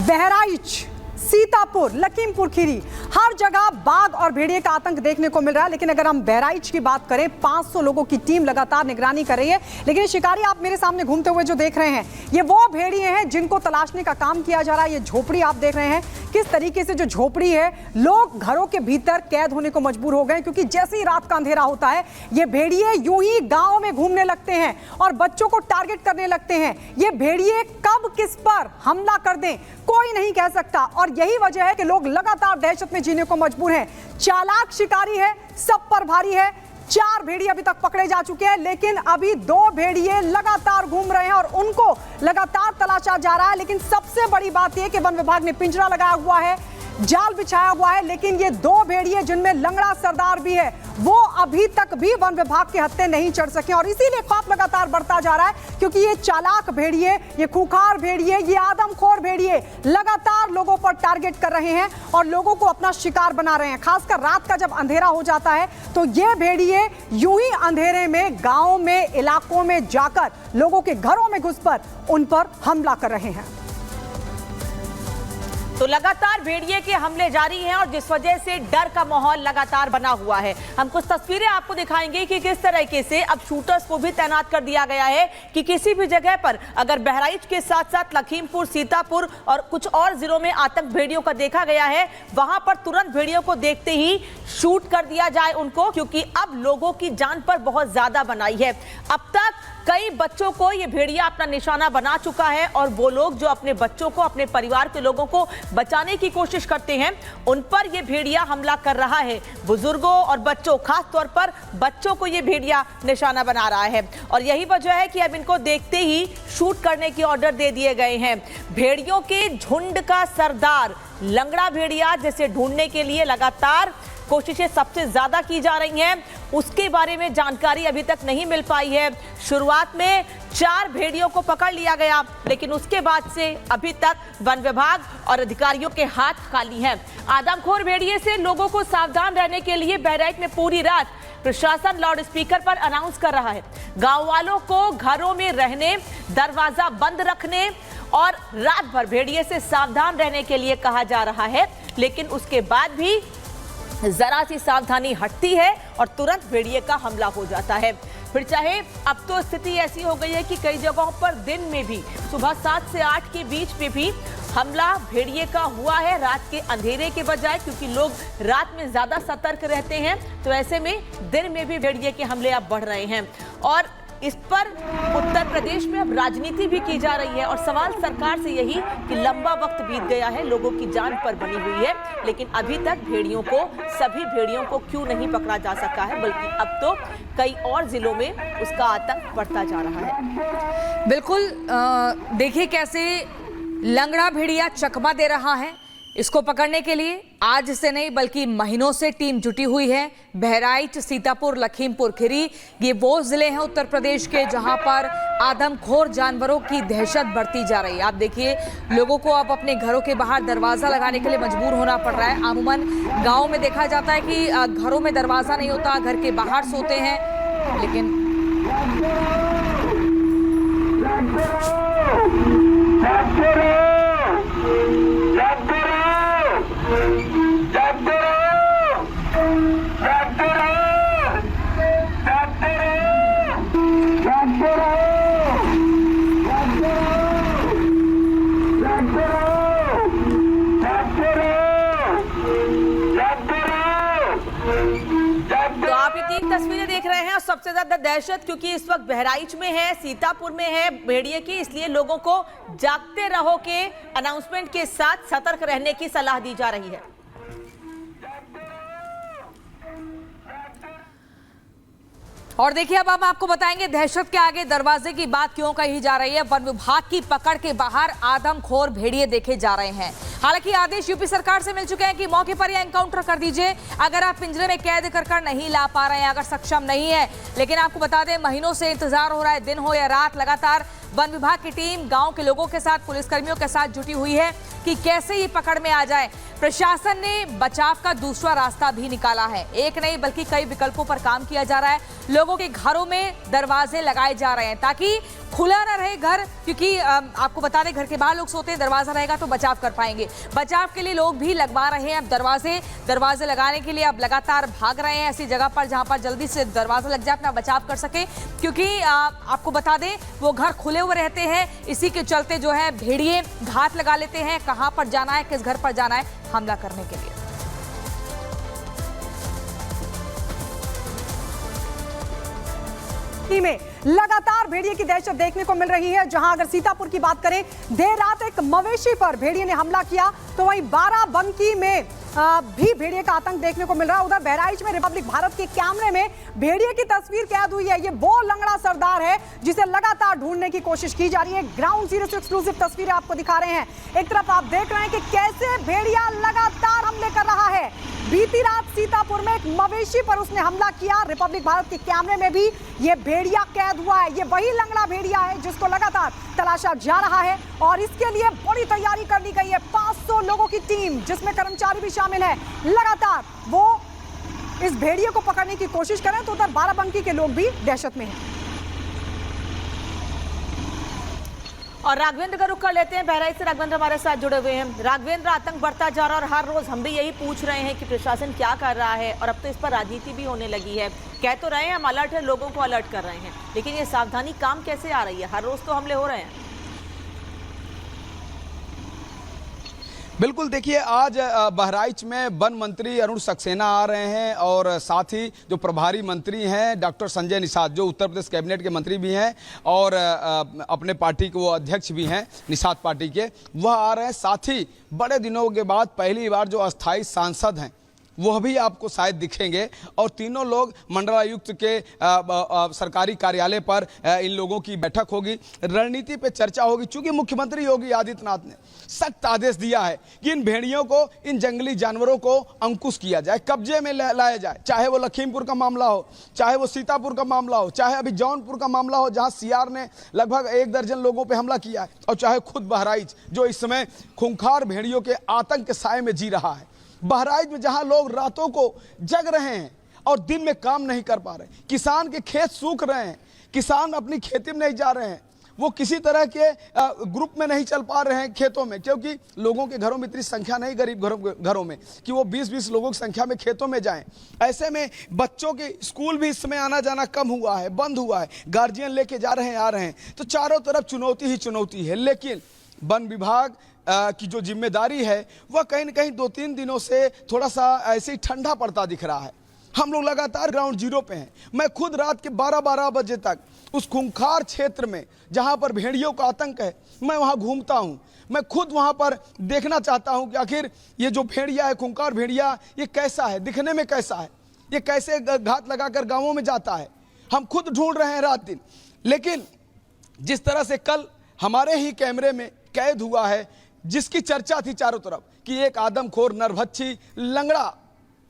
बहराइच, सीतापुर, लखीमपुर खीरी, हर जगह बाघ और भेड़िए का आतंक देखने को मिल रहा है। लेकिन अगर हम बहराइच की बात करें, 500 लोगों की टीम लगातार निगरानी कर रही है। लेकिन शिकारी आप मेरे सामने घूमते हुए जो देख रहे हैं, ये वो भेड़िए हैं जिनको तलाशने का काम किया जा रहा है। ये झोपड़ी आप देख रहे हैं किस तरीके से जो झोपड़ी है, लोग घरों के भीतर कैद होने को मजबूर हो गए, क्योंकि जैसे ही रात का अंधेरा होता है ये भेड़िए यूं ही गांव में घूमने लगते हैं और बच्चों को टारगेट करने लगते हैं। ये भेड़िए कब किस पर हमला कर दें कोई नहीं कह सकता, और यही वजह है कि लोग लगातार दहशत में जीने को मजबूर हैं। चालाक शिकारी है, सब पर भारी है। 4 भेड़िए अभी तक पकड़े जा चुके हैं, लेकिन अभी 2 भेड़िए लगातार घूम रहे हैं और उनको लगातार तलाशा जा रहा है। लेकिन सबसे बड़ी बात यह कि वन विभाग ने पिंजरा लगाया हुआ है, जाल बिछाया हुआ है, लेकिन ये 2 भेड़िए जिनमें लंगड़ा सरदार भी है, वो अभी तक भी वन विभाग के हत्थे नहीं चढ़ सके। और इसीलिए खौफ लगातार बढ़ता जा रहा है, क्योंकि ये चालाक भेड़िए, ये खूंखार भेड़िए, ये आदमखोर भेड़िए लगातार लोगों पर टारगेट कर रहे हैं और लोगों को अपना शिकार बना रहे हैं। खासकर रात का जब अंधेरा हो जाता है तो ये भेड़िए यूं ही अंधेरे में गाँव में, इलाकों में जाकर लोगों के घरों में घुसकर उन पर हमला कर रहे हैं। तो लगातार भेड़िए के हमले जारी हैं और जिस वजह से डर का माहौल लगातार बना हुआ है। हम कुछ तस्वीरें आपको दिखाएंगे कि किस तरीके से अब शूटर्स को भी तैनात कर दिया गया है कि किसी भी जगह पर अगर बहराइच के साथ साथ लखीमपुर, सीतापुर और कुछ और जिलों में आतंक भेड़ियों का देखा गया है, वहां पर तुरंत भेड़ियों को देखते ही शूट कर दिया जाए उनको, क्योंकि अब लोगों की जान पर बहुत ज्यादा बनाई है। अब तक कई बच्चों को ये भेड़िया अपना निशाना बना चुका है और वो लोग जो अपने बच्चों को, अपने परिवार के लोगों को बचाने की कोशिश करते हैं, उन पर ये भेड़िया हमला कर रहा है। बुजुर्गों और बच्चों, खास तौर पर बच्चों को ये भेड़िया निशाना बना रहा है और यही वजह है कि अब इनको देखते ही शूट करने के ऑर्डर दे दिए गए हैं। भेड़ियों के झुंड का सरदार लंगड़ा भेड़िया, जिसे ढूंढने के लिए लगातार कोशिशें सबसे ज्यादा की जा रही हैं, उसके बारे में जानकारी अभी तक नहीं मिल पाई है। शुरुआत में 4 भेड़ियों को पकड़ लिया गया, लेकिन उसके बाद से अभी तक वन विभाग और अधिकारियों के हाथ खाली हैं। आदमखोर भेड़िए से लोगों को सावधान रहने के लिए बहराइच में पूरी रात प्रशासन लाउड स्पीकर पर अनाउंस कर रहा है। गांव वालों को घरों में रहने, दरवाजा बंद रखने और रात भर भेड़िए से सावधान रहने के लिए कहा जा रहा है। लेकिन उसके बाद भी जरा सी सावधानी हटती है और तुरंत भेड़िए का हमला हो जाता है। फिर चाहे अब तो स्थिति ऐसी हो गई है कि कई जगहों पर दिन में भी सुबह 7 से 8 के बीच में भी हमला भेड़िए का हुआ है, रात के अंधेरे के बजाय, क्योंकि लोग रात में ज्यादा सतर्क रहते हैं। तो ऐसे में दिन में भी भेड़िए के हमले अब बढ़ रहे हैं और इस पर उत्तर प्रदेश में अब राजनीति भी की जा रही है और सवाल सरकार से यही कि लंबा वक्त बीत गया है, लोगों की जान पर बनी हुई है, लेकिन अभी तक भेड़ियों को, सभी भेड़ियों को क्यों नहीं पकड़ा जा सका है, बल्कि अब तो कई और जिलों में उसका आतंक बढ़ता जा रहा है। बिल्कुल, देखिए कैसे लंगड़ा भेड़िया चकमा दे रहा है। इसको पकड़ने के लिए आज से नहीं बल्कि महीनों से टीम जुटी हुई है। बहराइच, सीतापुर, लखीमपुर खीरी, ये वो जिले हैं उत्तर प्रदेश के जहां पर आदमखोर जानवरों की दहशत बढ़ती जा रही है। आप देखिए, लोगों को अब अपने घरों के बाहर दरवाजा लगाने के लिए मजबूर होना पड़ रहा है। अमूमन गाँव में देखा जाता है कि घरों में दरवाजा नहीं होता, घर के बाहर सोते हैं, लेकिन तस्वीरें देख रहे हैं और सबसे ज्यादा दहशत क्योंकि इस वक्त बहराइच में है, सीतापुर में है भेड़िए की, इसलिए लोगों को जागते रहो के अनाउंसमेंट के साथ सतर्क रहने की सलाह दी जा रही है। और देखिए, अब हम आपको बताएंगे दहशत के आगे दरवाजे की बात क्यों कही जा रही है। वन विभाग की पकड़ के बाहर आदमखोर भेड़िए देखे जा रहे हैं। हालांकि आदेश यूपी सरकार से मिल चुके हैं कि मौके पर ही एनकाउंटर कर दीजिए अगर आप पिंजरे में कैद कर नहीं ला पा रहे हैं, अगर सक्षम नहीं है। लेकिन आपको बता दें, महीनों से इंतजार हो रहा है, दिन हो या रात, लगातार वन विभाग की टीम गांव के लोगों के साथ, पुलिसकर्मियों के साथ जुटी हुई है कि कैसे ये पकड़ में आ जाए। प्रशासन ने बचाव का दूसरा रास्ता भी निकाला है, एक नहीं बल्कि कई विकल्पों पर काम किया जा रहा है। लोगों के घरों में दरवाजे लगाए जा रहे हैं ताकि खुला ना रहे घर, क्योंकि आपको बता दें घर के बाहर लोग सोते हैं, दरवाजा रहेगा तो बचाव कर पाएंगे। बचाव के लिए लोग भी लगवा रहे हैं अब दरवाजे लगाने के लिए अब लगातार भाग रहे हैं ऐसी जगह पर जहां पर जल्दी से दरवाजा लग जाए, अपना बचाव कर सके, क्योंकि आपको बता दें वो घर खुले हुए रहते हैं। इसी के चलते जो है भेड़िए घात लगा लेते हैं कहां पर जाना है, किस घर पर जाना है हमला करने के लिए। में लगातार भेड़िए की दहशत देखने को मिल रही है, जहां अगर सीतापुर की बात करें, देर रात एक मवेशी पर भेड़िए ने हमला किया, तो वहीं बाराबंकी में भी भेड़िए का आतंक देखने को मिल रहा है। उधर बहराइच में रिपब्लिक भारत के कैमरे में भेड़िए की तस्वीर कैद हुई है। ये वो लंगड़ा सरदार है जिसे लगातार ढूंढने की कोशिश की जा रही है। ग्राउंड जीरो से एक्सक्लूसिव तस्वीरें आपको दिखा रहे हैं। एक तरफ आप देख रहे हैं कि कैसे भेड़िया लगातार हमले कर रहा है। बीती रात सीतापुर में एक मवेशी पर उसने हमला किया, रिपब्लिक भारत के कैमरे में भी ये भेड़िया कैद हुआ है। ये वही लंगड़ा भेड़िया है जिसको लगातार तलाशा जा रहा है और इसके लिए बड़ी तैयारी कर ली गई है। 500 लोगों की टीम जिसमें कर्मचारी भी शामिल है, लगातार वो इस भेड़िए को पकड़ने की कोशिश करें, तो उधर बाराबंकी के लोग भी दहशत में हैं। और राघवेंद्र का रुख कर लेते हैं, बहराइच से राघवेंद्र हमारे साथ जुड़े हुए हैं। राघवेंद्र, आतंक बढ़ता जा रहा है और हर रोज हम भी यही पूछ रहे हैं कि प्रशासन क्या कर रहा है, और अब तो इस पर राजनीति भी होने लगी है। कह तो रहे हैं हम अलर्ट है, लोगों को अलर्ट कर रहे हैं, लेकिन ये सावधानी काम कैसे आ रही है? हर रोज तो हमले हो रहे हैं। बिल्कुल, देखिए आज बहराइच में वन मंत्री अरुण सक्सेना आ रहे हैं और साथ ही जो प्रभारी मंत्री हैं डॉक्टर संजय निषाद, जो उत्तर प्रदेश कैबिनेट के मंत्री भी हैं और अपने पार्टी के वो अध्यक्ष भी हैं निषाद पार्टी के, वह आ रहे हैं। साथ ही बड़े दिनों के बाद पहली बार जो अस्थाई सांसद हैं वह भी आपको शायद दिखेंगे, और तीनों लोग मंडलायुक्त के सरकारी कार्यालय पर इन लोगों की बैठक होगी, रणनीति पे चर्चा होगी। चूंकि मुख्यमंत्री योगी आदित्यनाथ ने सख्त आदेश दिया है कि इन भेड़ियों को, इन जंगली जानवरों को अंकुश किया जाए, कब्जे में लाया जाए, चाहे वो लखीमपुर का मामला हो, चाहे वो सीतापुर का मामला हो, चाहे अभी जौनपुर का मामला हो जहां सीआर ने लगभग 1 दर्जन लोगों पर हमला किया है, और चाहे खुद बहराइच जो इस समय खूंखार भेड़ियों के आतंक के साए में जी रहा है। बहराइच में जहां लोग रातों को जग रहे हैं और दिन में काम नहीं कर पा रहे, किसान के खेत सूख रहे हैं, किसान अपनी खेती में नहीं जा रहे हैं, वो किसी तरह के ग्रुप में नहीं चल पा रहे हैं खेतों में, क्योंकि लोगों के घरों में इतनी संख्या नहीं, गरीब घरों में, कि वो 20-20 लोगों की संख्या में खेतों में जाएं। ऐसे में बच्चों के स्कूल भी इस समय आना जाना कम हुआ है, बंद हुआ है, गार्जियन लेके जा रहे हैं, आ रहे हैं, तो चारों तरफ चुनौती ही चुनौती है। लेकिन वन विभाग की जो जिम्मेदारी है वह कहीं न कहीं 2-3 दिनों से थोड़ा सा ऐसे ही ठंडा पड़ता दिख रहा है। हम लोग लगातार ग्राउंड जीरो पे हैं। मैं खुद रात के 12-12 बजे तक उस खूंखार क्षेत्र में जहां पर भेड़ियों का आतंक है, मैं वहां घूमता हूं। मैं खुद वहां पर देखना चाहता हूं कि आखिर ये जो भेड़िया है, खूंखार भेड़िया, ये कैसा है, दिखने में कैसा है, ये कैसे घात लगाकर गाँवों में जाता है। हम खुद ढूंढ रहे हैं रात दिन। लेकिन जिस तरह से कल हमारे ही कैमरे में कैद हुआ है, जिसकी चर्चा थी चारों तरफ कि एक आदमखोर नरभक्षी लंगड़ा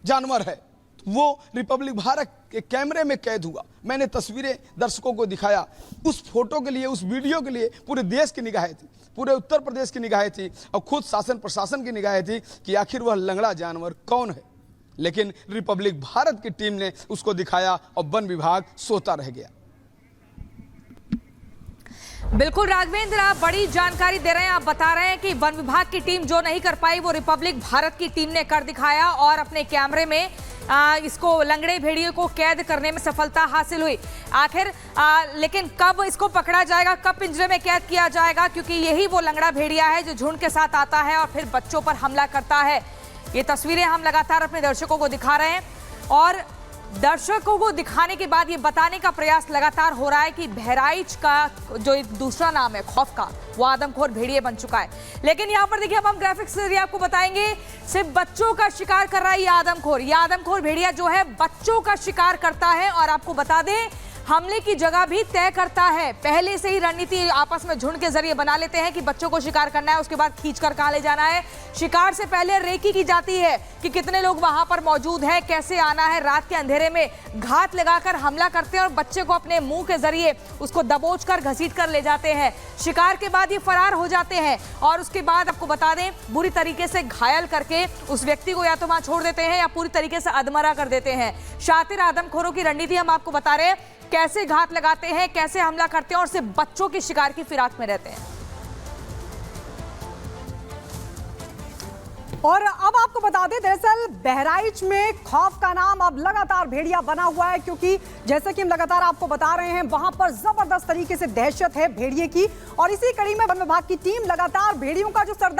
जानवर है, वो रिपब्लिक भारत के कैमरे में कैद हुआ। मैंने तस्वीरें दर्शकों को दिखाया। उस फोटो के लिए, उस वीडियो के लिए पूरे देश की निगाहें थी, पूरे उत्तर प्रदेश की निगाहें थी और खुद शासन प्रशासन की निगाहें थी कि आखिर वह लंगड़ा जानवर कौन है। लेकिन रिपब्लिक भारत की टीम ने उसको दिखाया और वन विभाग सोता रह गया। बिल्कुल राघवेंद्र, आप बड़ी जानकारी दे रहे हैं। आप बता रहे हैं कि वन विभाग की टीम जो नहीं कर पाई वो रिपब्लिक भारत की टीम ने कर दिखाया और अपने कैमरे में इसको लंगड़े भेड़िए को कैद करने में सफलता हासिल हुई। आखिर लेकिन कब इसको पकड़ा जाएगा, कब पिंजरे में कैद किया जाएगा, क्योंकि यही वो लंगड़ा भेड़िया है जो झुंड के साथ आता है और फिर बच्चों पर हमला करता है। ये तस्वीरें हम लगातार अपने दर्शकों को दिखा रहे हैं और दर्शकों को दिखाने के बाद ये बताने का प्रयास लगातार हो रहा है कि बहराइच का जो एक दूसरा नाम है खौफ का, वो आदमखोर भेड़िए बन चुका है। लेकिन यहाँ पर देखिए, अब हम ग्राफिक्स से आपको बताएंगे, सिर्फ बच्चों का शिकार कर रहा है ये आदमखोर भेड़िया जो है बच्चों का शिकार करता है। और आपको बता दें, हमले की जगह भी तय करता है। पहले से ही रणनीति आपस में झुंड के जरिए बना लेते हैं कि बच्चों को शिकार करना है, उसके बाद खींचकर कहाँ ले जाना है। शिकार से पहले रेकी की जाती है कि कितने लोग वहां पर मौजूद हैं, कैसे आना है। रात के अंधेरे में घात लगाकर हमला करते हैं और बच्चे को अपने मुंह के जरिए उसको दबोच कर घसीट कर ले जाते हैं। शिकार के बाद ये फरार हो जाते हैं और उसके बाद आपको बता दें, बुरी तरीके से घायल करके उस व्यक्ति को या तो वहां छोड़ देते हैं या पूरी तरीके से अधमरा कर देते हैं। शातिर आदमखोरों की रणनीति हम आपको बता रहे हैं। कैसे घात लगाते हैं, कैसे हमला करते हैं और सिर्फ बच्चों के शिकार की फिराक में रहते हैं। और अब आपको बता दें, दरअसल बहराइच में खौफ का नाम अब लगातार भेड़िया बना हुआ है, क्योंकि जैसे कि हम लगातार आपको बता रहे हैं, वहां पर जबरदस्त तरीके से दहशत है भेड़िए की। और इसी कड़ी में वन विभाग की टीम लगातार भेड़ियों का जो सरदार